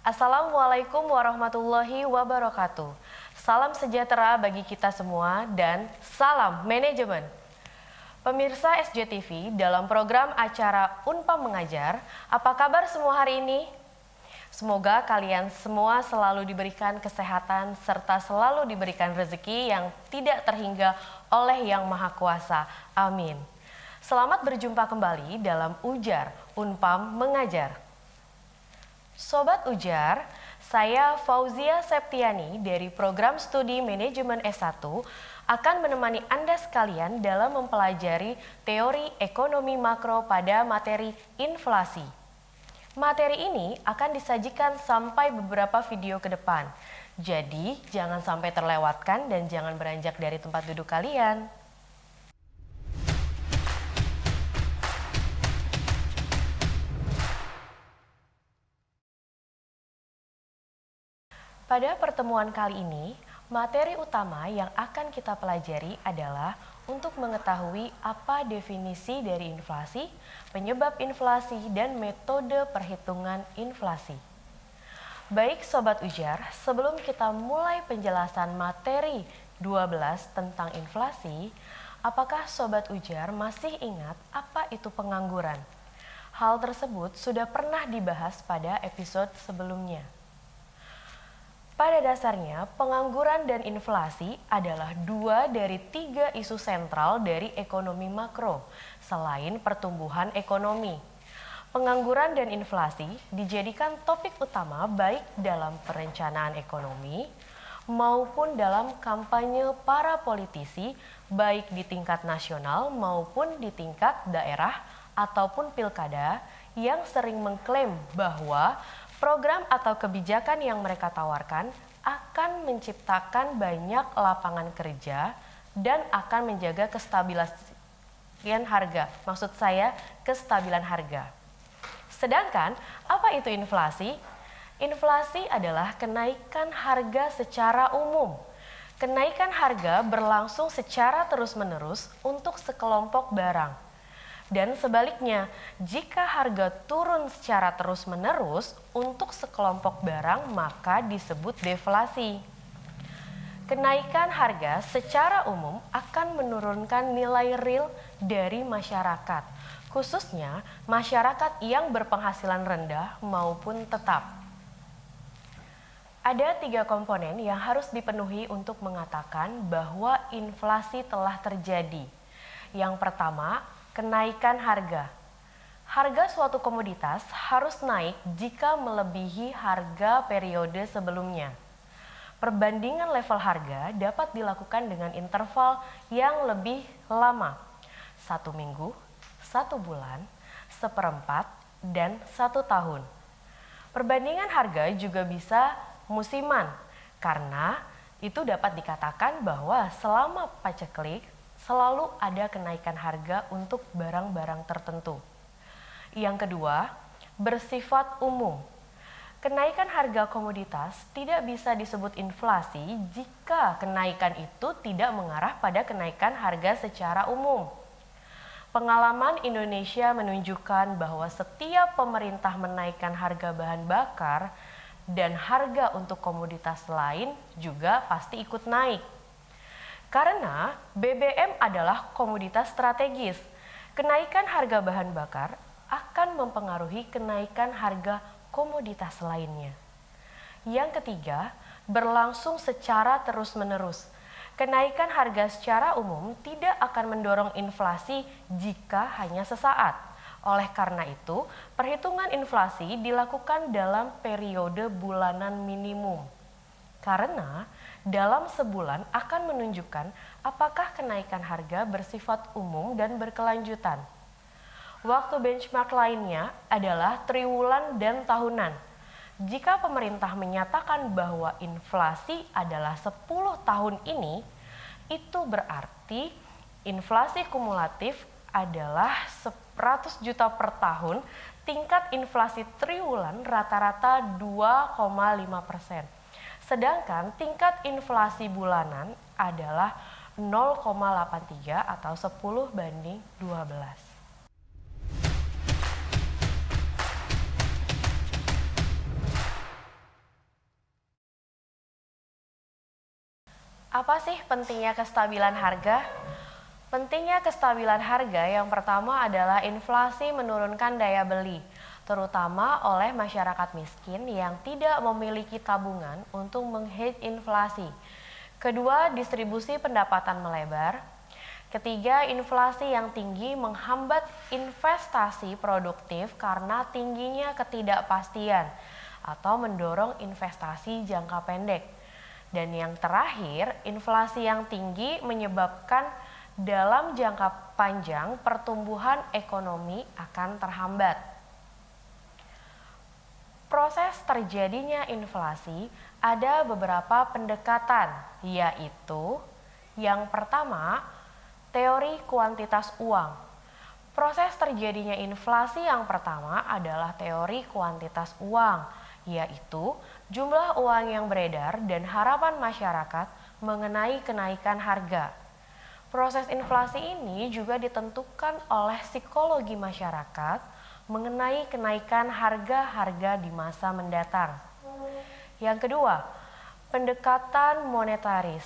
Assalamualaikum warahmatullahi wabarakatuh. Salam sejahtera bagi kita semua dan salam manajemen. Pemirsa SJTV, dalam program acara Unpam Mengajar, apa kabar semua hari ini? Semoga kalian semua selalu diberikan kesehatan serta selalu diberikan rezeki yang tidak terhingga oleh Yang Maha Kuasa. Amin. Selamat berjumpa kembali dalam Ujar Unpam Mengajar. Sobat Ujar, saya Fauzia Septiani dari Program Studi Manajemen S1 akan menemani Anda sekalian dalam mempelajari teori ekonomi makro pada materi inflasi. Materi ini akan disajikan sampai beberapa video ke depan. Jadi, jangan sampai terlewatkan dan jangan beranjak dari tempat duduk kalian. Pada pertemuan kali ini, materi utama yang akan kita pelajari adalah untuk mengetahui apa definisi dari inflasi, penyebab inflasi, dan metode perhitungan inflasi. Baik Sobat Ujar, sebelum kita mulai penjelasan materi 12 tentang inflasi, apakah Sobat Ujar masih ingat apa itu pengangguran? Hal tersebut sudah pernah dibahas pada episode sebelumnya. Pada dasarnya, pengangguran dan inflasi adalah dua dari tiga isu sentral dari ekonomi makro, selain pertumbuhan ekonomi. Pengangguran dan inflasi dijadikan topik utama baik dalam perencanaan ekonomi maupun dalam kampanye para politisi, baik di tingkat nasional maupun di tingkat daerah ataupun pilkada yang sering mengklaim bahwa program atau kebijakan yang mereka tawarkan akan menciptakan banyak lapangan kerja dan akan menjaga kestabilan harga. Maksud saya, kestabilan harga. Sedangkan, apa itu inflasi? Inflasi adalah kenaikan harga secara umum. Kenaikan harga berlangsung secara terus-menerus untuk sekelompok barang. Dan sebaliknya, jika harga turun secara terus-menerus untuk sekelompok barang, maka disebut deflasi. Kenaikan harga secara umum akan menurunkan nilai real dari masyarakat, khususnya masyarakat yang berpenghasilan rendah maupun tetap. Ada 3 komponen yang harus dipenuhi untuk mengatakan bahwa inflasi telah terjadi. Yang pertama, kenaikan harga. Harga suatu komoditas harus naik jika melebihi harga periode sebelumnya. Perbandingan level harga dapat dilakukan dengan interval yang lebih lama, 1 minggu, 1 bulan, 1/4, dan 1 tahun. Perbandingan harga juga bisa musiman, karena itu dapat dikatakan bahwa selama paceklik, selalu ada kenaikan harga untuk barang-barang tertentu. Yang kedua, bersifat umum. Kenaikan harga komoditas tidak bisa disebut inflasi jika kenaikan itu tidak mengarah pada kenaikan harga secara umum. Pengalaman Indonesia menunjukkan bahwa setiap pemerintah menaikkan harga bahan bakar dan harga untuk komoditas lain juga pasti ikut naik. Karena BBM adalah komoditas strategis, kenaikan harga bahan bakar akan mempengaruhi kenaikan harga komoditas lainnya. Yang ketiga, berlangsung secara terus-menerus. Kenaikan harga secara umum tidak akan mendorong inflasi jika hanya sesaat. Oleh karena itu, perhitungan inflasi dilakukan dalam periode bulanan minimum. Karena dalam sebulan akan menunjukkan apakah kenaikan harga bersifat umum dan berkelanjutan. Waktu benchmark lainnya adalah triwulan dan tahunan. Jika pemerintah menyatakan bahwa inflasi adalah 10 tahun ini, itu berarti inflasi kumulatif adalah 100 juta per tahun, tingkat inflasi triwulan rata-rata 2,5%. Sedangkan tingkat inflasi bulanan adalah 0,83 atau 10/12. Apa sih pentingnya kestabilan harga? Pentingnya kestabilan harga yang pertama adalah inflasi menurunkan daya beli, terutama oleh masyarakat miskin yang tidak memiliki tabungan untuk menghedge inflasi. Kedua, distribusi pendapatan melebar. Ketiga, inflasi yang tinggi menghambat investasi produktif karena tingginya ketidakpastian atau mendorong investasi jangka pendek. Dan yang terakhir, inflasi yang tinggi menyebabkan dalam jangka panjang pertumbuhan ekonomi akan terhambat. Proses terjadinya inflasi ada beberapa pendekatan, yaitu yang pertama, teori kuantitas uang. Proses terjadinya inflasi yang pertama adalah teori kuantitas uang, yaitu jumlah uang yang beredar dan harapan masyarakat mengenai kenaikan harga. Proses inflasi ini juga ditentukan oleh psikologi masyarakat mengenai kenaikan harga-harga di masa mendatang. Yang kedua, pendekatan monetaris.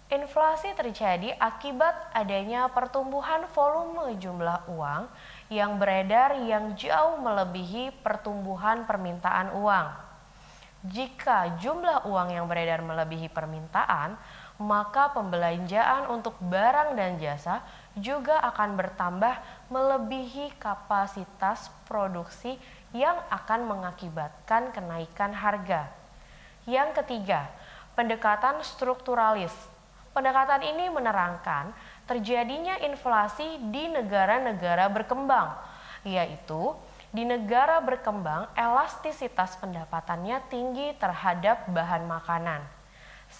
Inflasi terjadi akibat adanya pertumbuhan volume jumlah uang yang beredar yang jauh melebihi pertumbuhan permintaan uang. Jika jumlah uang yang beredar melebihi permintaan, maka pembelanjaan untuk barang dan jasa juga akan bertambah melebihi kapasitas produksi yang akan mengakibatkan kenaikan harga. Yang ketiga, pendekatan strukturalis. Pendekatan ini menerangkan terjadinya inflasi di negara-negara berkembang, yaitu di negara berkembang elastisitas pendapatannya tinggi terhadap bahan makanan.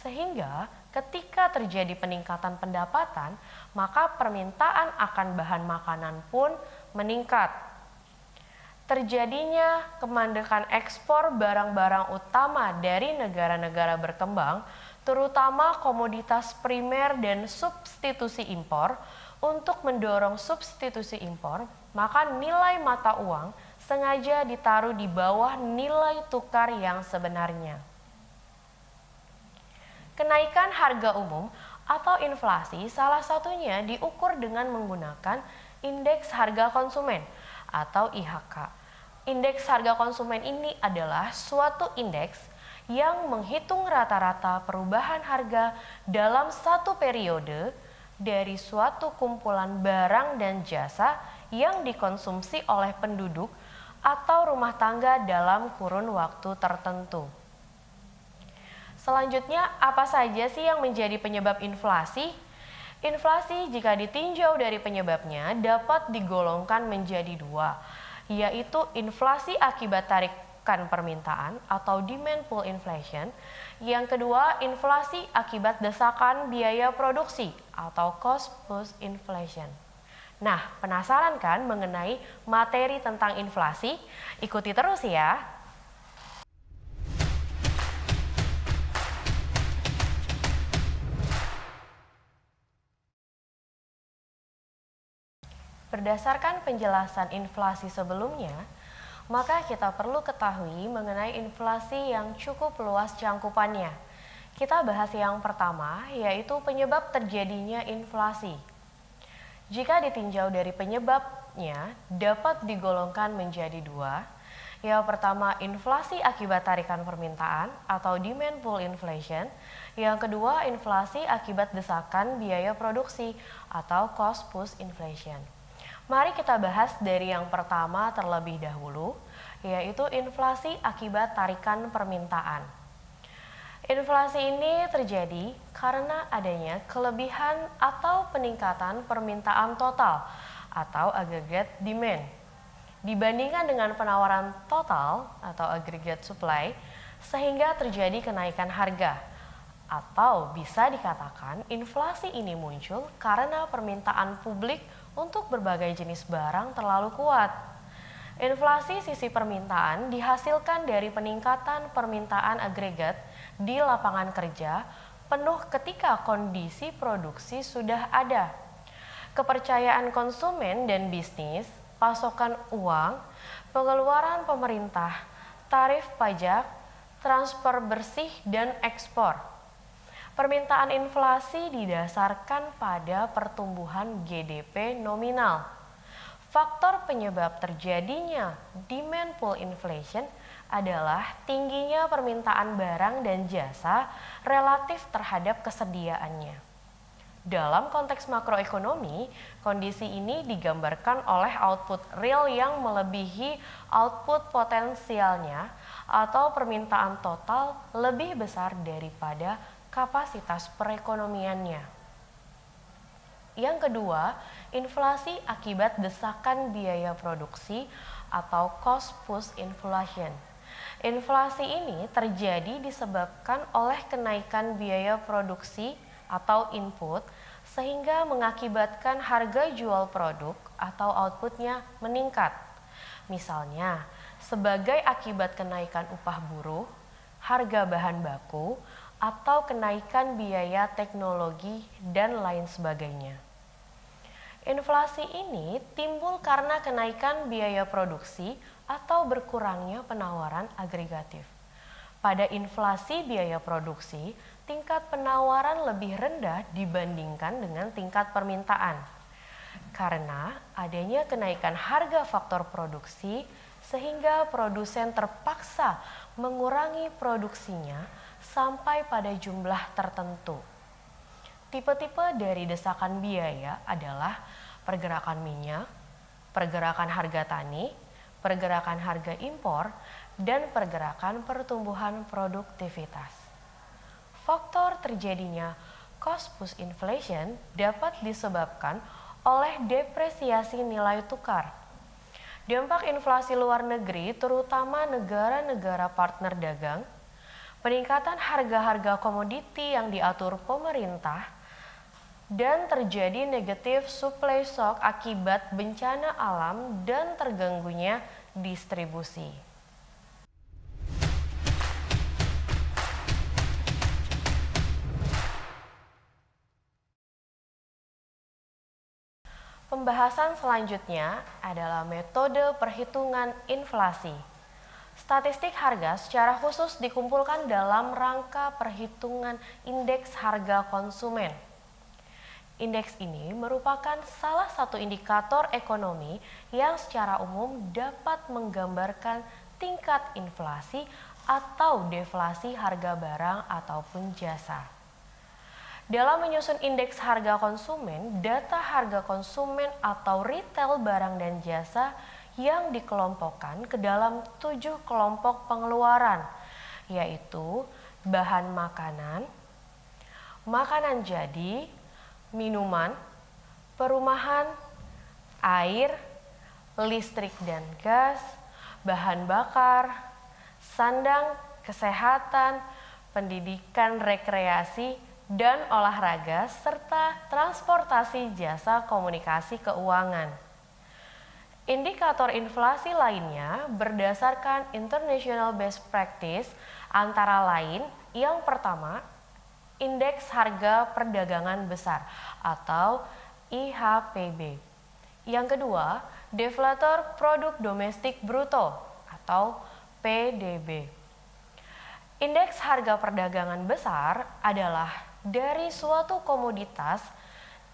Sehingga ketika terjadi peningkatan pendapatan, maka permintaan akan bahan makanan pun meningkat. Terjadinya kemandekan ekspor barang-barang utama dari negara-negara berkembang, terutama komoditas primer dan substitusi impor. Untuk mendorong substitusi impor, maka nilai mata uang sengaja ditaruh di bawah nilai tukar yang sebenarnya. Kenaikan harga umum atau inflasi salah satunya diukur dengan menggunakan indeks harga konsumen atau IHK. Indeks harga konsumen ini adalah suatu indeks yang menghitung rata-rata perubahan harga dalam satu periode dari suatu kumpulan barang dan jasa yang dikonsumsi oleh penduduk atau rumah tangga dalam kurun waktu tertentu. Selanjutnya, apa saja sih yang menjadi penyebab inflasi? Inflasi jika ditinjau dari penyebabnya dapat digolongkan menjadi dua, yaitu inflasi akibat tarikan permintaan atau demand pull inflation. Yang kedua, inflasi akibat desakan biaya produksi atau cost push inflation. Nah, penasaran kan mengenai materi tentang inflasi? Ikuti terus ya. Berdasarkan penjelasan inflasi sebelumnya, maka kita perlu ketahui mengenai inflasi yang cukup luas cangkupannya. Kita bahas yang pertama, yaitu penyebab terjadinya inflasi. Jika ditinjau dari penyebabnya, dapat digolongkan menjadi dua. Yang pertama, inflasi akibat tarikan permintaan atau demand pull inflation. Yang kedua, inflasi akibat desakan biaya produksi atau cost push inflation. Mari kita bahas dari yang pertama terlebih dahulu, yaitu inflasi akibat tarikan permintaan. Inflasi ini terjadi karena adanya kelebihan atau peningkatan permintaan total atau aggregate demand dibandingkan dengan penawaran total atau aggregate supply, sehingga terjadi kenaikan harga. Atau bisa dikatakan inflasi ini muncul karena permintaan publik untuk berbagai jenis barang terlalu kuat. Inflasi sisi permintaan dihasilkan dari peningkatan permintaan agregat di lapangan kerja penuh ketika kondisi produksi sudah ada. Kepercayaan konsumen dan bisnis, pasokan uang, pengeluaran pemerintah, tarif pajak, transfer bersih, dan ekspor. Permintaan inflasi didasarkan pada pertumbuhan GDP nominal. Faktor penyebab terjadinya demand pull inflation adalah tingginya permintaan barang dan jasa relatif terhadap kesediaannya. Dalam konteks makroekonomi, kondisi ini digambarkan oleh output real yang melebihi output potensialnya atau permintaan total lebih besar daripada kapasitas perekonomiannya. Yang kedua, inflasi akibat desakan biaya produksi atau cost push inflation. Inflasi ini terjadi disebabkan oleh kenaikan biaya produksi atau input sehingga mengakibatkan harga jual produk atau outputnya meningkat. Misalnya, sebagai akibat kenaikan upah buruh, harga bahan baku, atau kenaikan biaya teknologi dan lain sebagainya. Inflasi ini timbul karena kenaikan biaya produksi atau berkurangnya penawaran agregatif. Pada inflasi biaya produksi, tingkat penawaran lebih rendah dibandingkan dengan tingkat permintaan. Karena adanya kenaikan harga faktor produksi, sehingga produsen terpaksa mengurangi produksinya sampai pada jumlah tertentu. Tipe-tipe dari desakan biaya adalah pergerakan minyak, pergerakan harga tani, pergerakan harga impor, dan pergerakan pertumbuhan produktivitas. Faktor terjadinya cost push inflation dapat disebabkan oleh depresiasi nilai tukar. Dampak inflasi luar negeri, terutama negara-negara partner dagang, peningkatan harga-harga komoditi yang diatur pemerintah, dan terjadi negatif supply shock akibat bencana alam dan terganggunya distribusi. Pembahasan selanjutnya adalah metode perhitungan inflasi. Statistik harga secara khusus dikumpulkan dalam rangka perhitungan indeks harga konsumen. Indeks ini merupakan salah satu indikator ekonomi yang secara umum dapat menggambarkan tingkat inflasi atau deflasi harga barang ataupun jasa. Dalam menyusun indeks harga konsumen, data harga konsumen atau retail barang dan jasa yang dikelompokkan ke dalam 7 kelompok pengeluaran, yaitu bahan makanan, makanan jadi, minuman, perumahan, air, listrik dan gas, bahan bakar, sandang, kesehatan, pendidikan, rekreasi, dan olahraga, serta transportasi jasa komunikasi keuangan. Indikator inflasi lainnya berdasarkan International Best Practice antara lain yang pertama, Indeks Harga Perdagangan Besar atau IHPB. Yang kedua, Deflator Produk Domestik Bruto atau PDB. Indeks harga perdagangan besar adalah dari suatu komoditas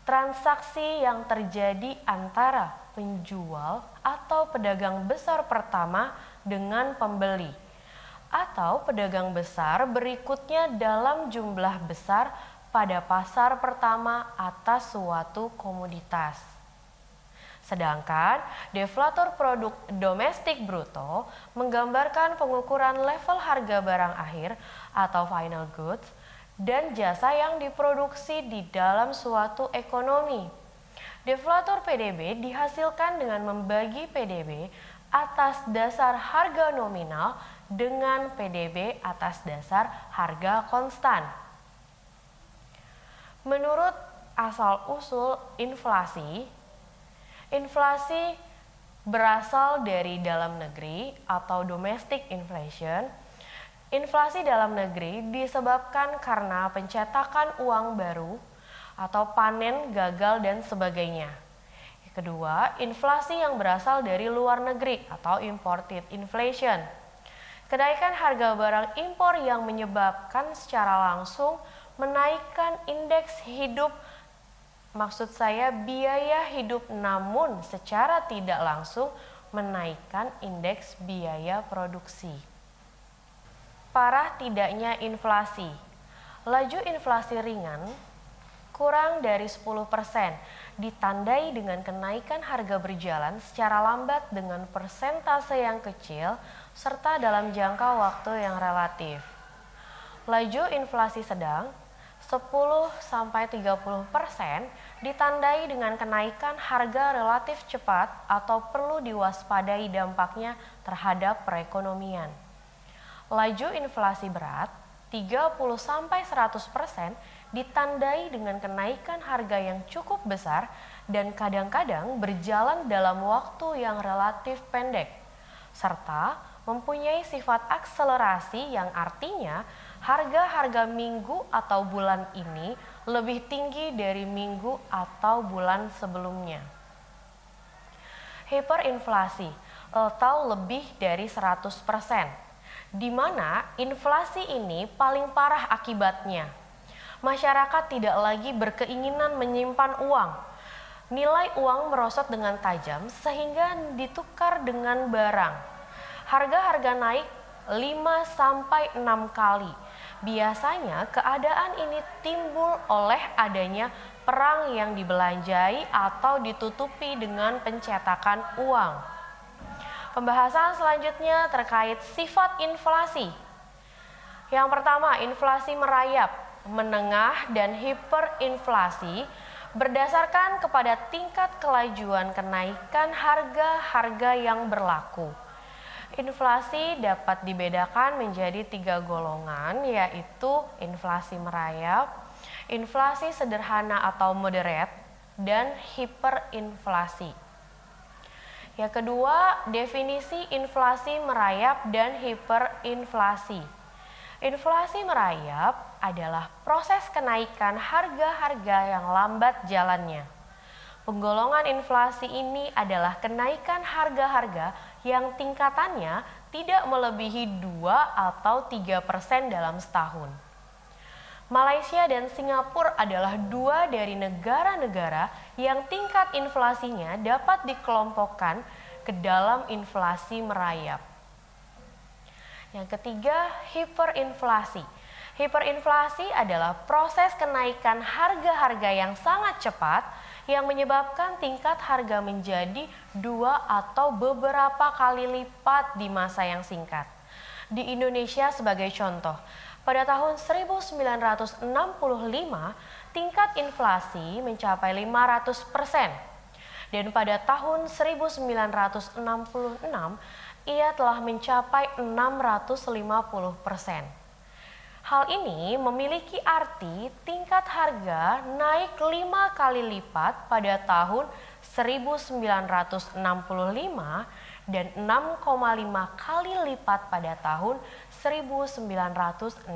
transaksi yang terjadi antara penjual atau pedagang besar pertama dengan pembeli atau pedagang besar berikutnya dalam jumlah besar pada pasar pertama atas suatu komoditas. Sedangkan deflator produk domestik bruto menggambarkan pengukuran level harga barang akhir atau final goods dan jasa yang diproduksi di dalam suatu ekonomi. Deflator PDB dihasilkan dengan membagi PDB atas dasar harga nominal dengan PDB atas dasar harga konstan. Menurut asal-usul inflasi, inflasi berasal dari dalam negeri atau domestic inflation. Inflasi dalam negeri disebabkan karena pencetakan uang baru atau panen gagal dan sebagainya. Kedua, inflasi yang berasal dari luar negeri atau imported inflation. Kenaikan harga barang impor yang menyebabkan secara langsung menaikkan indeks hidup, maksud saya biaya hidup, namun secara tidak langsung menaikkan indeks biaya produksi. Parah tidaknya inflasi. Laju inflasi ringan kurang dari 10%, ditandai dengan kenaikan harga berjalan secara lambat dengan persentase yang kecil serta dalam jangka waktu yang relatif. Laju inflasi sedang 10-30% ditandai dengan kenaikan harga relatif cepat atau perlu diwaspadai dampaknya terhadap perekonomian. Laju inflasi berat 30-100% ditandai dengan kenaikan harga yang cukup besar dan kadang-kadang berjalan dalam waktu yang relatif pendek, serta mempunyai sifat akselerasi yang artinya harga-harga minggu atau bulan ini lebih tinggi dari minggu atau bulan sebelumnya. Hiperinflasi atau lebih dari 100%, di mana inflasi ini paling parah akibatnya. Masyarakat tidak lagi berkeinginan menyimpan uang. Nilai uang merosot dengan tajam sehingga ditukar dengan barang. Harga-harga naik 5-6 kali. Biasanya keadaan ini timbul oleh adanya perang yang dibelanjai atau ditutupi dengan pencetakan uang. Pembahasan selanjutnya terkait sifat inflasi. Yang pertama, inflasi merayap, menengah, dan hiperinflasi berdasarkan kepada tingkat kelajuan kenaikan harga-harga yang berlaku. Inflasi dapat dibedakan menjadi 3 golongan, yaitu inflasi merayap, inflasi sederhana atau moderate, dan hiperinflasi. Yang kedua, definisi inflasi merayap dan hiperinflasi. Inflasi merayap adalah proses kenaikan harga-harga yang lambat jalannya. Penggolongan inflasi ini adalah kenaikan harga-harga yang tingkatannya tidak melebihi 2 atau 3% dalam setahun. Malaysia dan Singapura adalah dua dari negara-negara yang tingkat inflasinya dapat dikelompokkan ke dalam inflasi merayap. Yang ketiga, hiperinflasi. Hiperinflasi adalah proses kenaikan harga-harga yang sangat cepat yang menyebabkan tingkat harga menjadi 2 atau beberapa kali lipat di masa yang singkat. Di Indonesia sebagai contoh, pada tahun 1965 tingkat inflasi mencapai 500%. Dan pada tahun 1966 ia telah mencapai 650%. Hal ini memiliki arti tingkat harga naik 5 kali lipat pada tahun 1965 dan 6,5 kali lipat pada tahun 1966.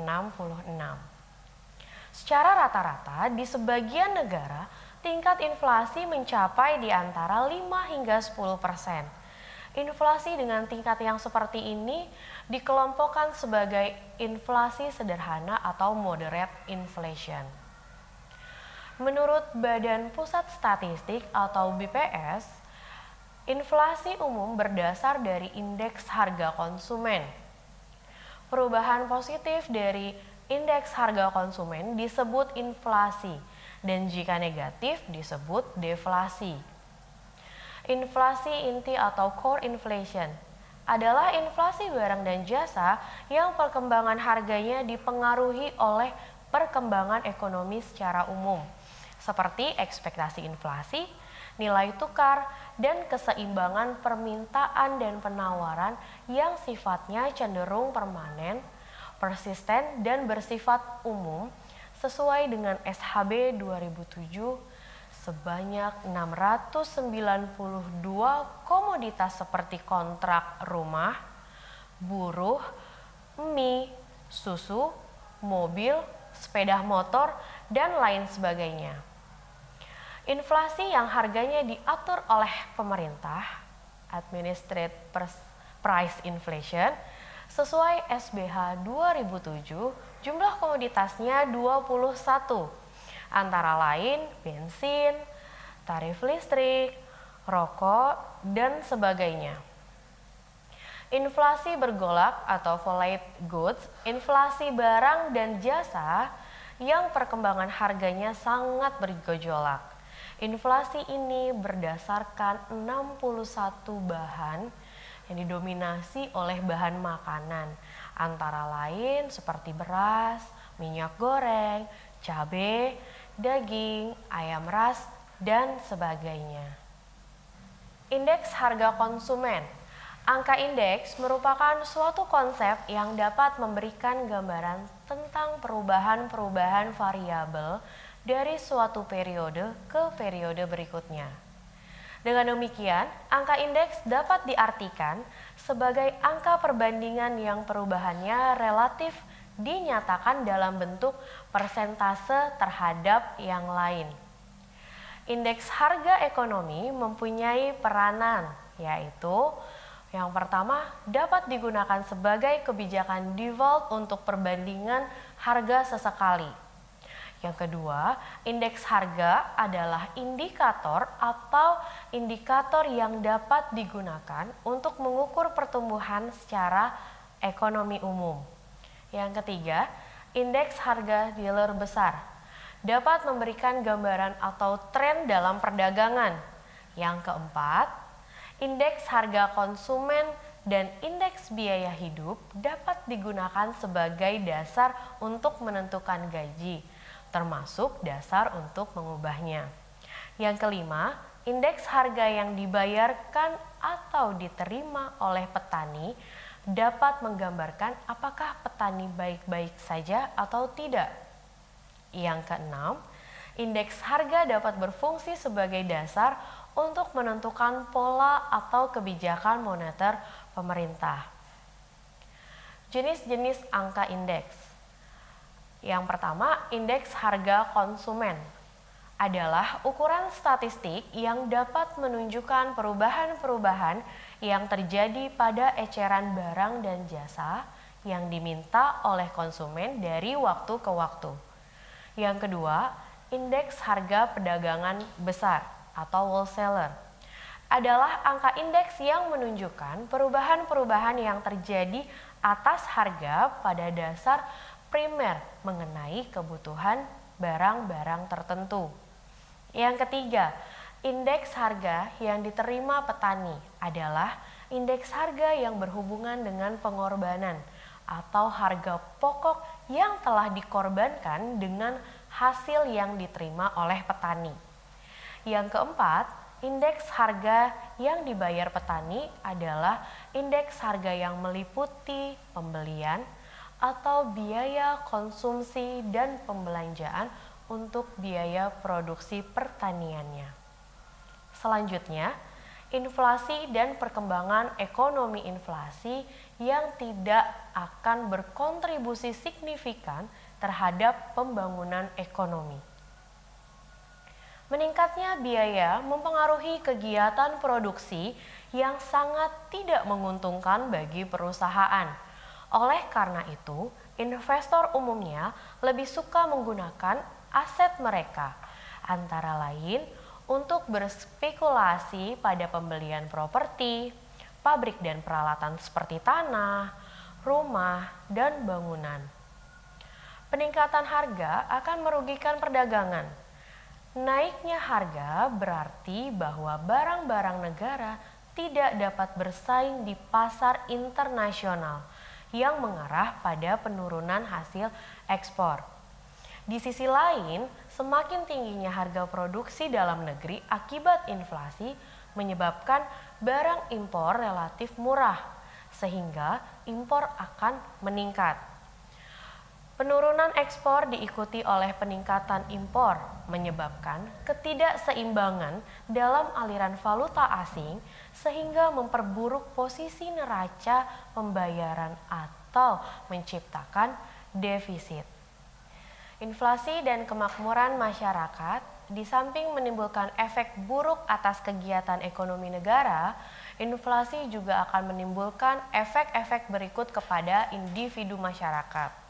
Secara rata-rata di sebagian negara tingkat inflasi mencapai di antara 5 hingga 10%. Inflasi dengan tingkat yang seperti ini dikelompokkan sebagai inflasi sederhana atau moderate inflation. Menurut Badan Pusat Statistik atau BPS, inflasi umum berdasar dari indeks harga konsumen. Perubahan positif dari indeks harga konsumen disebut inflasi dan jika negatif disebut deflasi. Inflasi inti atau core inflation adalah inflasi barang dan jasa yang perkembangan harganya dipengaruhi oleh perkembangan ekonomi secara umum, seperti ekspektasi inflasi, nilai tukar, dan keseimbangan permintaan dan penawaran yang sifatnya cenderung permanen, persisten, dan bersifat umum sesuai dengan SHB 2007. Sebanyak 692 komoditas seperti kontrak rumah, buruh, mie, susu, mobil, sepeda motor, dan lain sebagainya. Inflasi yang harganya diatur oleh pemerintah, administered price inflation, Sesuai SBH 2007, jumlah komoditasnya 21, antara lain bensin, tarif listrik, rokok, dan sebagainya. Inflasi bergolak atau volatile goods, inflasi barang dan jasa yang perkembangan harganya sangat bergejolak. Inflasi ini berdasarkan 61 bahan yang didominasi oleh bahan makanan, antara lain seperti beras, minyak goreng, cabai, daging, ayam ras, dan sebagainya. Indeks harga konsumen. Angka indeks merupakan suatu konsep yang dapat memberikan gambaran tentang perubahan-perubahan variabel dari suatu periode ke periode berikutnya. Dengan demikian, angka indeks dapat diartikan sebagai angka perbandingan yang perubahannya relatif dinyatakan dalam bentuk persentase terhadap yang lain. Indeks harga ekonomi mempunyai peranan, yaitu yang pertama, dapat digunakan sebagai kebijakan default untuk perbandingan harga sesekali. Yang kedua, indeks harga adalah indikator atau indikator yang dapat digunakan untuk mengukur pertumbuhan secara ekonomi umum. Yang ketiga, indeks harga dealer besar dapat memberikan gambaran atau tren dalam perdagangan. Yang keempat, indeks harga konsumen dan indeks biaya hidup dapat digunakan sebagai dasar untuk menentukan gaji, termasuk dasar untuk mengubahnya. Yang kelima, indeks harga yang dibayarkan atau diterima oleh petani dapat menggambarkan apakah petani baik-baik saja atau tidak. Yang keenam, indeks harga dapat berfungsi sebagai dasar untuk menentukan pola atau kebijakan moneter pemerintah. Jenis-jenis angka indeks. Yang pertama, indeks harga konsumen adalah ukuran statistik yang dapat menunjukkan perubahan-perubahan yang terjadi pada eceran barang dan jasa yang diminta oleh konsumen dari waktu ke waktu. Yang kedua, indeks harga perdagangan besar atau wholesaler adalah angka indeks yang menunjukkan perubahan-perubahan yang terjadi atas harga pada dasar primer mengenai kebutuhan barang-barang tertentu. Yang ketiga, indeks harga yang diterima petani adalah indeks harga yang berhubungan dengan pengorbanan atau harga pokok yang telah dikorbankan dengan hasil yang diterima oleh petani. Yang keempat, indeks harga yang dibayar petani adalah indeks harga yang meliputi pembelian atau biaya konsumsi dan pembelanjaan untuk biaya produksi pertaniannya. Selanjutnya, inflasi dan perkembangan ekonomi inflasi yang tidak akan berkontribusi signifikan terhadap pembangunan ekonomi. Meningkatnya biaya mempengaruhi kegiatan produksi yang sangat tidak menguntungkan bagi perusahaan. Oleh karena itu, investor umumnya lebih suka menggunakan aset mereka, antara lain untuk berspekulasi pada pembelian properti, pabrik dan peralatan seperti tanah, rumah, dan bangunan. Peningkatan harga akan merugikan perdagangan. Naiknya harga berarti bahwa barang-barang negara tidak dapat bersaing di pasar internasional yang mengarah pada penurunan hasil ekspor. Di sisi lain, semakin tingginya harga produksi dalam negeri akibat inflasi menyebabkan barang impor relatif murah, sehingga impor akan meningkat. Penurunan ekspor diikuti oleh peningkatan impor, menyebabkan ketidakseimbangan dalam aliran valuta asing sehingga memperburuk posisi neraca pembayaran atau menciptakan defisit. Inflasi dan kemakmuran masyarakat di samping menimbulkan efek buruk atas kegiatan ekonomi negara, inflasi juga akan menimbulkan efek-efek berikut kepada individu masyarakat.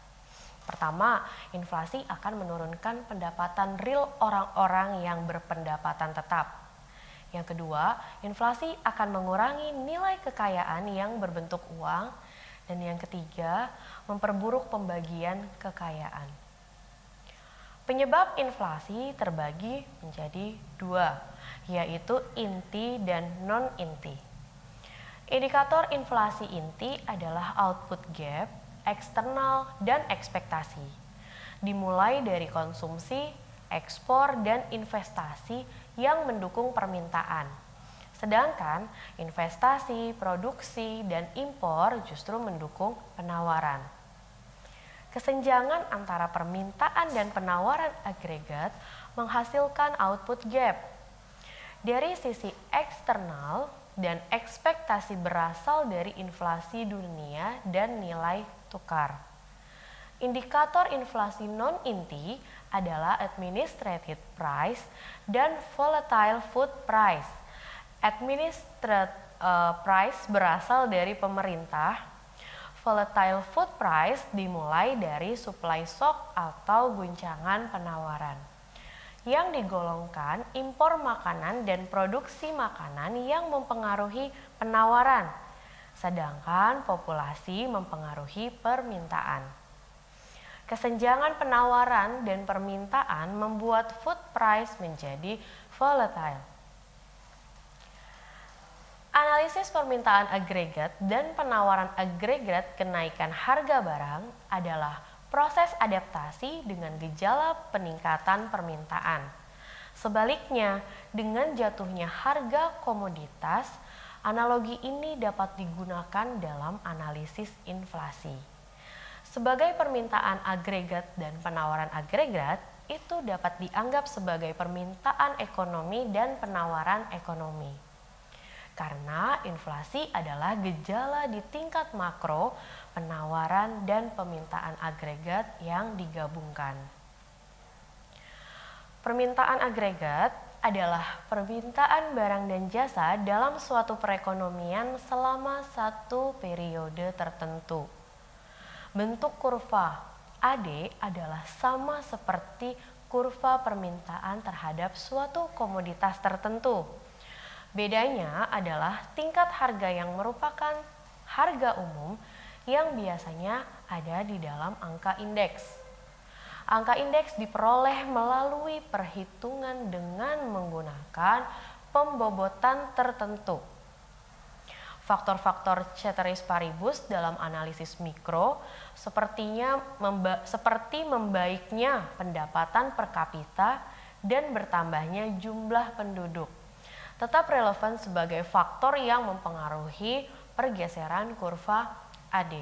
Pertama, inflasi akan menurunkan pendapatan real orang-orang yang berpendapatan tetap. Yang kedua, inflasi akan mengurangi nilai kekayaan yang berbentuk uang. Dan yang ketiga, memperburuk pembagian kekayaan. Penyebab inflasi terbagi menjadi dua, yaitu inti dan non-inti. Indikator inflasi inti adalah output gap, eksternal, dan ekspektasi. Dimulai dari konsumsi, ekspor, dan investasi yang mendukung permintaan. Sedangkan investasi, produksi, dan impor justru mendukung penawaran. Kesenjangan antara permintaan dan penawaran agregat menghasilkan output gap. Dari sisi eksternal dan ekspektasi berasal dari inflasi dunia dan nilai tukar. Indikator inflasi non-inti adalah administrated price dan volatile food price. Administrated price berasal dari pemerintah. Volatile food price dimulai dari supply shock atau guncangan penawaran yang digolongkan impor makanan dan produksi makanan yang mempengaruhi penawaran, sedangkan populasi mempengaruhi permintaan. Kesenjangan penawaran dan permintaan membuat food price menjadi volatile. Analisis permintaan agregat dan penawaran agregat kenaikan harga barang adalah proses adaptasi dengan gejala peningkatan permintaan. Sebaliknya, dengan jatuhnya harga komoditas, analogi ini dapat digunakan dalam analisis inflasi. Sebagai permintaan agregat dan penawaran agregat, itu dapat dianggap sebagai permintaan ekonomi dan penawaran ekonomi. Karena inflasi adalah gejala di tingkat makro, penawaran dan permintaan agregat yang digabungkan. Permintaan agregat adalah permintaan barang dan jasa dalam suatu perekonomian selama satu periode tertentu. Bentuk kurva AD adalah sama seperti kurva permintaan terhadap suatu komoditas tertentu. Bedanya adalah tingkat harga yang merupakan harga umum yang biasanya ada di dalam angka indeks. Angka indeks diperoleh melalui perhitungan dengan menggunakan pembobotan tertentu. Faktor-faktor ceteris paribus dalam analisis mikro seperti membaiknya pendapatan per kapita dan bertambahnya jumlah penduduk tetap relevan sebagai faktor yang mempengaruhi pergeseran kurva AD.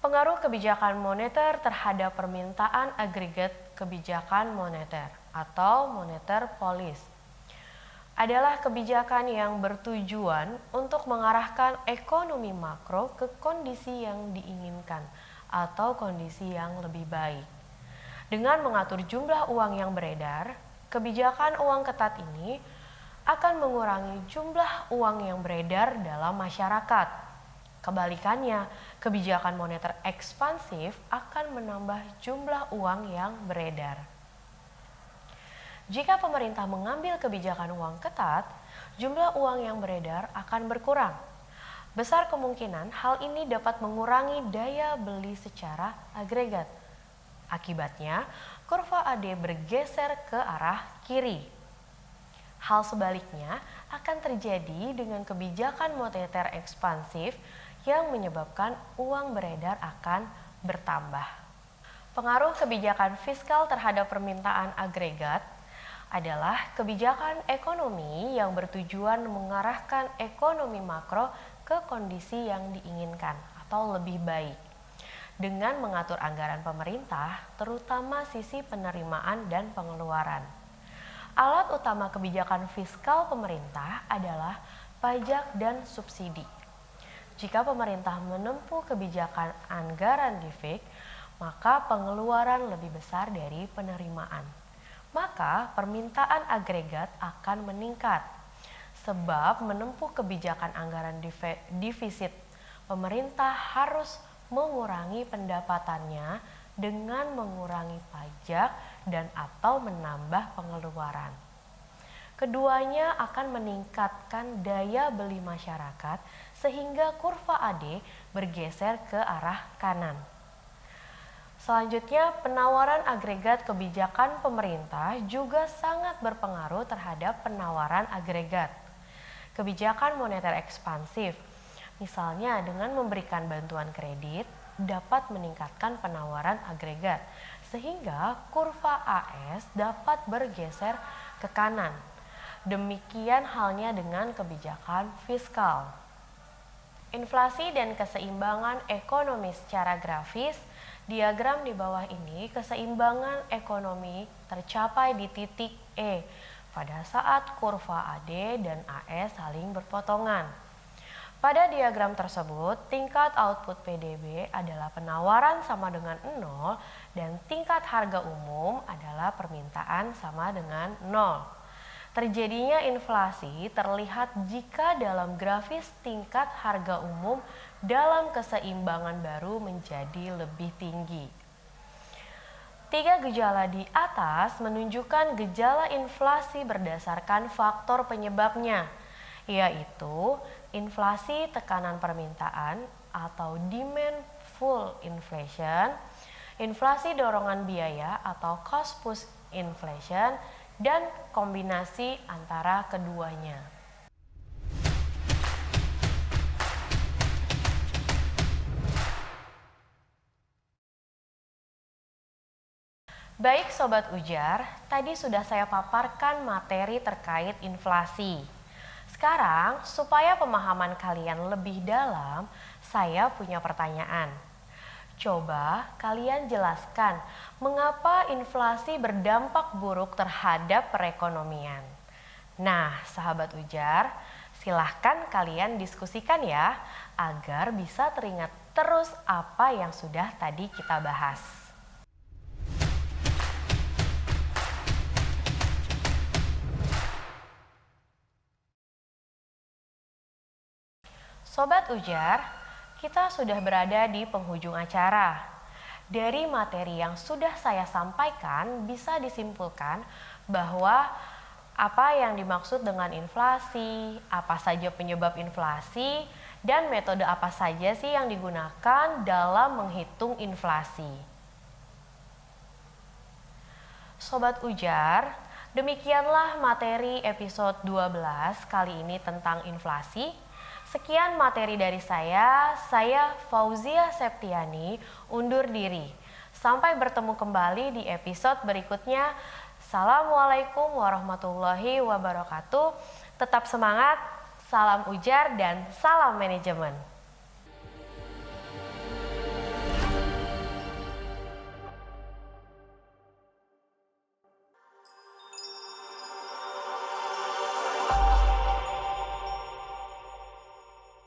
Pengaruh kebijakan moneter terhadap permintaan agregat kebijakan moneter atau moneter policy adalah kebijakan yang bertujuan untuk mengarahkan ekonomi makro ke kondisi yang diinginkan atau kondisi yang lebih baik. Dengan mengatur jumlah uang yang beredar, kebijakan uang ketat ini akan mengurangi jumlah uang yang beredar dalam masyarakat. Kebalikannya, kebijakan moneter ekspansif akan menambah jumlah uang yang beredar. Jika pemerintah mengambil kebijakan uang ketat, jumlah uang yang beredar akan berkurang. Besar kemungkinan hal ini dapat mengurangi daya beli secara agregat. Akibatnya, kurva AD bergeser ke arah kiri. Hal sebaliknya akan terjadi dengan kebijakan moneter ekspansif yang menyebabkan uang beredar akan bertambah. Pengaruh kebijakan fiskal terhadap permintaan agregat adalah kebijakan ekonomi yang bertujuan mengarahkan ekonomi makro ke kondisi yang diinginkan atau lebih baik. Dengan mengatur anggaran pemerintah, terutama sisi penerimaan dan pengeluaran. Alat utama kebijakan fiskal pemerintah adalah pajak dan subsidi. Jika pemerintah menempuh kebijakan anggaran defisit, maka pengeluaran lebih besar dari penerimaan. maka permintaan agregat akan meningkat. Sebab menempuh kebijakan anggaran defisit, pemerintah harus mengurangi pendapatannya dengan mengurangi pajak dan atau menambah pengeluaran. Keduanya akan meningkatkan daya beli masyarakat sehingga kurva AD bergeser ke arah kanan. Selanjutnya, penawaran agregat kebijakan pemerintah juga sangat berpengaruh terhadap penawaran agregat kebijakan moneter ekspansif. Misalnya dengan memberikan bantuan kredit dapat meningkatkan penawaran agregat sehingga kurva AS dapat bergeser ke kanan. Demikian halnya dengan kebijakan fiskal. Inflasi dan keseimbangan ekonomi secara grafis. Diagram di bawah ini keseimbangan ekonomi tercapai di titik E pada saat kurva AD dan AS saling berpotongan. Pada diagram tersebut, tingkat output PDB adalah penawaran sama dengan 0 dan tingkat harga umum adalah permintaan sama dengan 0. Terjadinya inflasi terlihat jika dalam grafis tingkat harga umum dalam keseimbangan baru menjadi lebih tinggi. 3 gejala di atas menunjukkan gejala inflasi berdasarkan faktor penyebabnya, yaitu inflasi tekanan permintaan atau demand pull inflation, inflasi dorongan biaya atau cost push inflation, dan kombinasi antara keduanya. Baik Sobat Ujar, tadi sudah saya paparkan materi terkait inflasi. Sekarang, supaya pemahaman kalian lebih dalam, saya punya pertanyaan. Coba kalian jelaskan mengapa inflasi berdampak buruk terhadap perekonomian. Nah, sahabat Ujar, silahkan kalian diskusikan ya, agar bisa teringat terus apa yang sudah tadi kita bahas. Sobat Ujar, kita sudah berada di penghujung acara. Dari materi yang sudah saya sampaikan bisa disimpulkan bahwa apa yang dimaksud dengan inflasi, apa saja penyebab inflasi, dan metode apa saja sih yang digunakan dalam menghitung inflasi. Sobat Ujar, demikianlah materi episode 12 kali ini tentang inflasi. Sekian materi dari saya Fauzia Septiani, undur diri. Sampai bertemu kembali di episode berikutnya. Assalamualaikum warahmatullahi wabarakatuh. Tetap semangat, salam ujar dan salam manajemen.